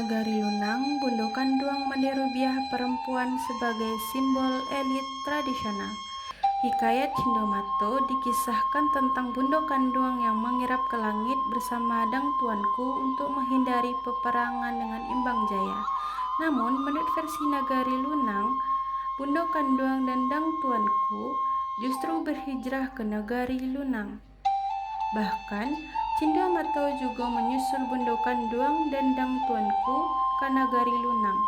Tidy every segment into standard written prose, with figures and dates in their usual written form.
Nagari Lunang, Bundo Kanduang Mandirubiah perempuan sebagai simbol elit tradisional. Hikayat Cindomato dikisahkan tentang Bundo Kanduang yang mengirap ke langit bersama Dang Tuanku untuk menghindari peperangan dengan Imbang Jaya. Namun, menurut versi Nagari Lunang, Bundo Kanduang dan Dang Tuanku justru berhijrah ke Nagari Lunang. Bahkan, Cindomato juga menyusul Bundo Kanduang dan Dang Tuanku ke Nagari Lunang.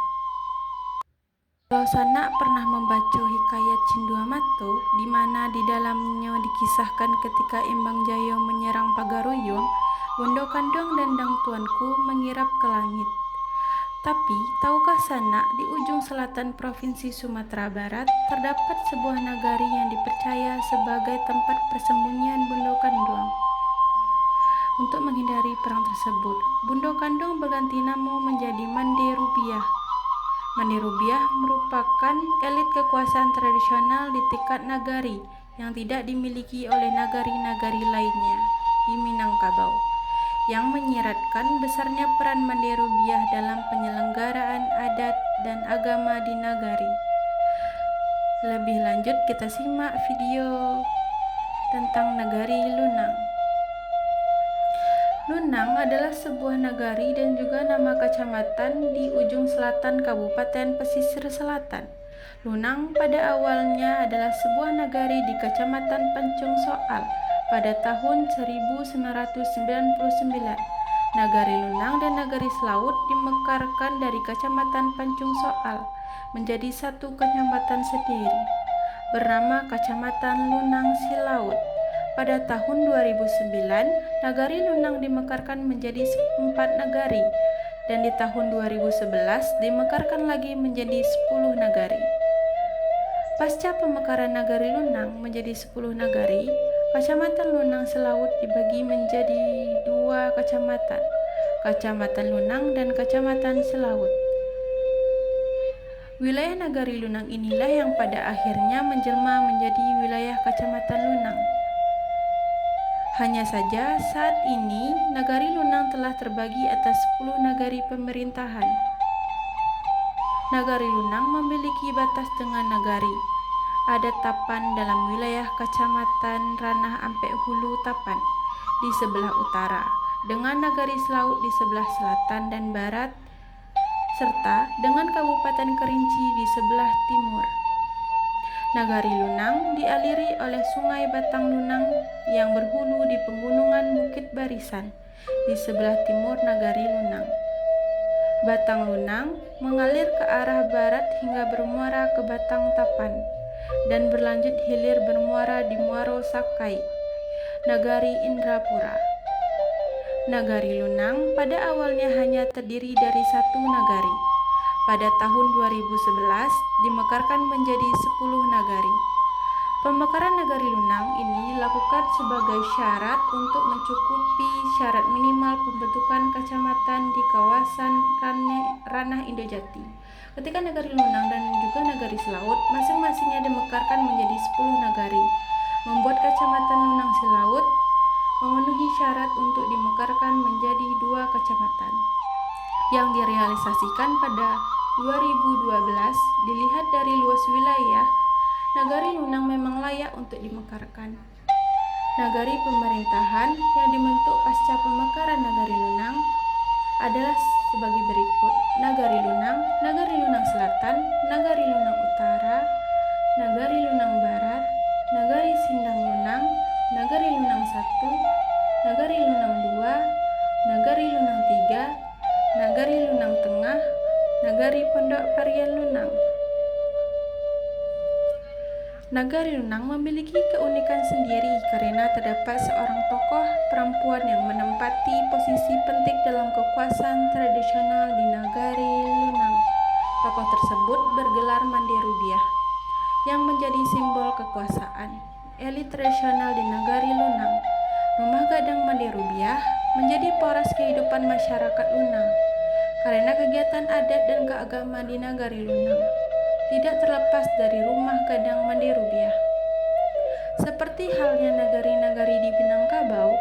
Kalau Sanak pernah membaca hikayat Cindomato, di mana di dalamnya dikisahkan ketika Imbang Jaya menyerang Pagaruyung, Bundo Kanduang dan Dang Tuanku mengirap ke langit. Tapi, tahukah Sanak, di ujung selatan Provinsi Sumatera Barat terdapat sebuah nagari yang dipercaya sebagai tempat persembunyian Bundo Kanduang. Untuk menghindari perang tersebut, Bundo Kanduang berganti nama menjadi Mandirubiah. Mandirubiah merupakan elit kekuasaan tradisional di tingkat nagari yang tidak dimiliki oleh nagari-nagari lainnya di Minangkabau, yang menyiratkan besarnya peran Mandirubiah dalam penyelenggaraan adat dan agama di nagari. Lebih lanjut kita simak video tentang Nagari Lunang. Lunang adalah sebuah nagari dan juga nama kecamatan di ujung selatan Kabupaten Pesisir Selatan. Lunang pada awalnya adalah sebuah nagari di Kecamatan Pancung Soal pada tahun 1999. Nagari Lunang dan Nagari Selaut dimekarkan dari Kecamatan Pancung Soal menjadi satu kecamatan sendiri, bernama Kecamatan Lunang Silaut. Pada tahun 2009, Nagari Lunang dimekarkan menjadi 4 nagari, dan di tahun 2011 dimekarkan lagi menjadi 10 nagari. Pasca pemekaran Nagari Lunang menjadi 10 nagari, Kecamatan Lunang Selaut dibagi menjadi 2 kecamatan, Kecamatan Lunang dan Kecamatan Selaut. Wilayah Nagari Lunang inilah yang pada akhirnya menjelma menjadi wilayah Kecamatan Lunang. Hanya saja saat ini Nagari Lunang telah terbagi atas 10 nagari pemerintahan. Nagari Lunang memiliki batas dengan nagari. Ada Tapan dalam wilayah Kecamatan Ranah Ampek Hulu Tapan di sebelah utara, dengan Nagari Selaut di sebelah selatan dan barat, serta dengan Kabupaten Kerinci di sebelah timur. Nagari Lunang dialiri oleh Sungai Batang Lunang yang berhulu di pegunungan Bukit Barisan di sebelah timur Nagari Lunang. Batang Lunang mengalir ke arah barat hingga bermuara ke Batang Tapan dan berlanjut hilir bermuara di Muaro Sakai, Nagari Indrapura. Nagari Lunang pada awalnya hanya terdiri dari satu nagari. Pada tahun 2011 dimekarkan menjadi 10 nagari. Pemekaran Nagari Lunang ini dilakukan sebagai syarat untuk mencukupi syarat minimal pembentukan kecamatan di kawasan Ranah Indojati. Ketika Nagari Lunang dan juga Nagari Selaut masing-masingnya dimekarkan menjadi 10 nagari, membuat Kecamatan Lunang Selaut memenuhi syarat untuk dimekarkan menjadi 2 kecamatan. Yang direalisasikan pada 2012, dilihat dari luas wilayah, Nagari Lunang memang layak untuk dimekarkan. Nagari pemerintahan yang dibentuk pasca pemekaran Nagari Lunang adalah sebagai berikut: Nagari Lunang, Nagari Lunang Selatan, Nagari Lunang Utara, Nagari Lunang Barat, Nagari Sindang Lunang, Nagari Lunang 1, Nagari Lunang 2, Nagari Lunang 3, Nagari Lunang Tengah, Nagari Pondok Parian Lunang. Nagari Lunang memiliki keunikan sendiri karena terdapat seorang tokoh perempuan yang menempati posisi penting dalam kekuasaan tradisional di Nagari Lunang. Tokoh tersebut bergelar Mandirubiah, yang menjadi simbol kekuasaan elit tradisional di Nagari Lunang. Rumah Gadang Mandirubiah menjadi poros kehidupan masyarakat Lunang karena kegiatan adat dan keagamaan di Nagari Lunang tidak terlepas dari rumah Gadang Mandirubiah. Seperti halnya nagari-nagari di Minangkabau,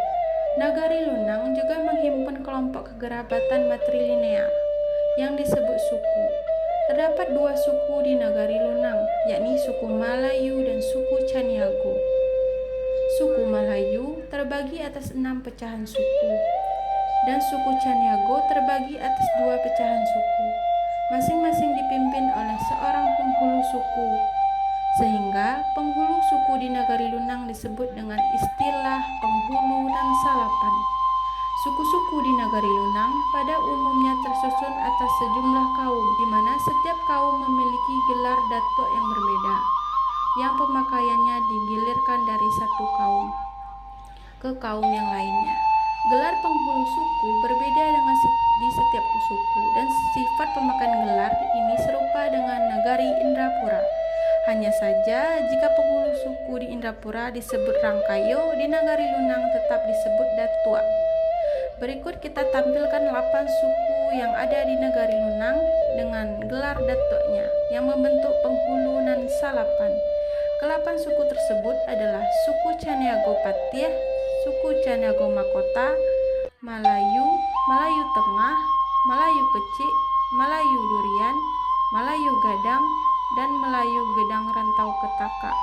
Nagari Lunang juga menghimpun kelompok kekerabatan matrilineal yang disebut suku. Terdapat dua suku di Nagari Lunang, yakni suku Malayu dan suku Caniago. Suku Malayu terbagi atas 6 pecahan suku, dan suku Caniago terbagi atas 2 pecahan suku, masing-masing dipimpin oleh seorang penghulu suku, sehingga penghulu suku di Nagari Lunang disebut dengan istilah penghulu dan salapan. Suku-suku di Nagari Lunang pada umumnya tersusun atas sejumlah kaum, di mana setiap kaum memiliki gelar datuk yang berbeda, yang pemakaiannya digilirkan dari satu kaum ke kaum yang lainnya. Gelar penghulu suku berbeda dengan di setiap suku, dan sifat pemakaian gelar ini serupa dengan Nagari Indrapura. Hanya saja jika penghulu suku di Indrapura disebut Rangkayo, di Nagari Lunang tetap disebut Datua. Berikut kita tampilkan 8 suku yang ada di Nagari Lunang dengan gelar datuknya yang membentuk penghulu dan salapan. Ke-8 suku tersebut adalah suku Caniago Patih, suku Caniago Makota, Malayu, Malayu Tengah, Malayu Kecik, Malayu Durian, Malayu Gadang, dan Melayu Gedang Rantau Ketaka.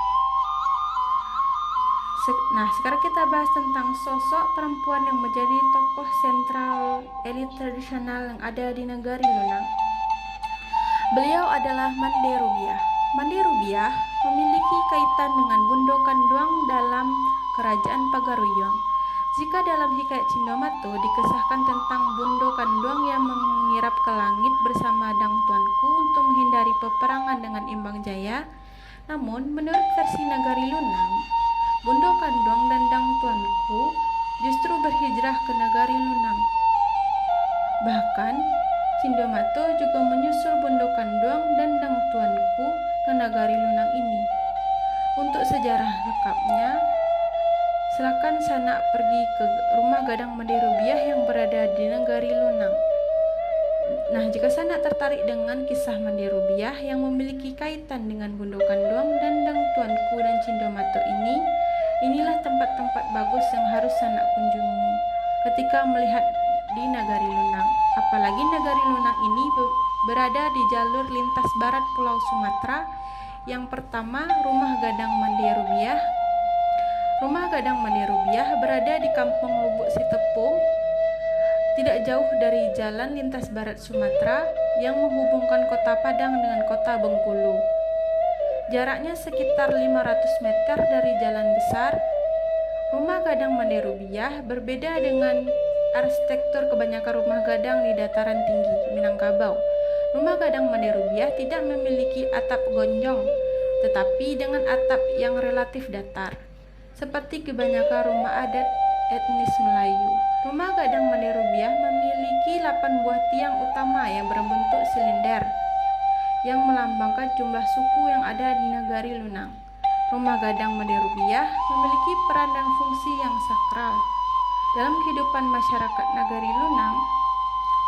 Nah, sekarang kita bahas tentang sosok perempuan yang menjadi tokoh sentral elit tradisional yang ada di Nagari Lunang. Beliau adalah Mande Rubiah. Mande Rubiah memiliki kaitan dengan Bundo Kanduang dalam Kerajaan Pagaruyung. Jika dalam hikayat Cindomato dikisahkan tentang Bundo Kanduang yang mengirap ke langit bersama Dang Tuanku untuk menghindari peperangan dengan Imbang Jaya, namun menurut versi Nagari Lunang, Bundo Kanduang dan Dang Tuanku justru berhijrah ke Nagari Lunang. Bahkan, Cindomato juga menyusul Bundo Kanduang dan Dang Tuanku ke Nagari Lunang ini. Untuk sejarah lengkapnya, silakan sanak pergi ke rumah Gadang Mande Rubiah yang berada di Nagari Lunang. Nah, jika sanak tertarik dengan kisah Mande Rubiah yang memiliki kaitan dengan Bundo Kanduang dan Dang Tuanku dan Cindomato ini, inilah tempat-tempat bagus yang harus sanak kunjungi ketika melihat di Nagari Lunang. Apalagi Nagari Lunang ini berada di jalur lintas barat Pulau Sumatera. Yang pertama, rumah Gadang Mande Rubiah. Rumah Gadang Mande Rubiah berada di Kampung Lubuk Sitepung, tidak jauh dari jalan lintas barat Sumatera yang menghubungkan kota Padang dengan kota Bengkulu. Jaraknya sekitar 500 meter dari jalan besar. Rumah Gadang Mande Rubiah berbeda dengan arsitektur kebanyakan rumah gadang di dataran tinggi Minangkabau. Rumah Gadang Mande Rubiah tidak memiliki atap gonjong, tetapi dengan atap yang relatif datar, seperti kebanyakan rumah adat etnis Melayu. Rumah Gadang Mande Rubiah memiliki 8 buah tiang utama yang berbentuk silinder, yang melambangkan jumlah suku yang ada di Nagari Lunang. Rumah Gadang Mande Rubiah memiliki peran dan fungsi yang sakral dalam kehidupan masyarakat Nagari Lunang.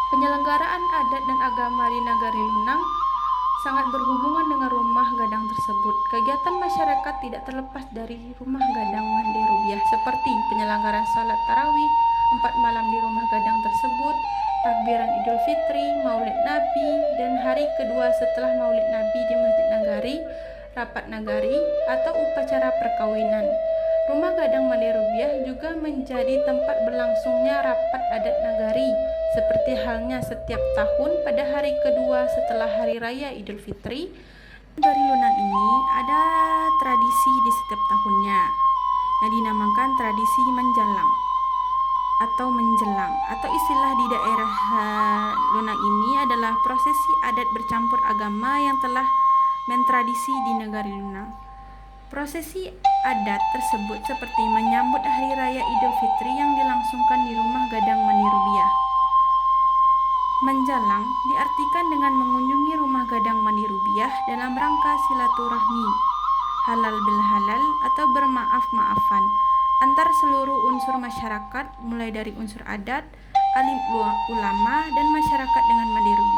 Penyelenggaraan adat dan agama di Nagari Lunang sangat berhubungan dengan rumah gadang tersebut. Kegiatan masyarakat tidak terlepas dari rumah Gadang Mande Rubiah, seperti penyelenggaraan salat tarawih 4 malam di rumah gadang tersebut, takbiran Idul Fitri, Maulid Nabi, dan hari kedua setelah Maulid Nabi di Masjid Nagari, rapat Nagari, atau upacara perkawinan. Rumah Gadang Mande Rubiah juga menjadi tempat berlangsungnya rapat adat Nagari, seperti halnya setiap tahun pada hari kedua setelah Hari Raya Idul Fitri. Nagari Lunang ini ada tradisi di setiap tahunnya yang dinamakan tradisi menjelang atau istilah di daerah Lunang ini adalah prosesi adat bercampur agama yang telah mentradisi di Nagari Lunang. Prosesi adat tersebut seperti menyambut Hari Raya Idul Fitri yang dilangsungkan di rumah Gadang Mande Rubiah. Menjalang diartikan dengan mengunjungi rumah Gadang Mande Rubiah dalam rangka silaturahmi, halal bil halal atau bermaaf-maafan antar seluruh unsur masyarakat, mulai dari unsur adat, alim ulama, dan masyarakat dengan Mande Rubiah.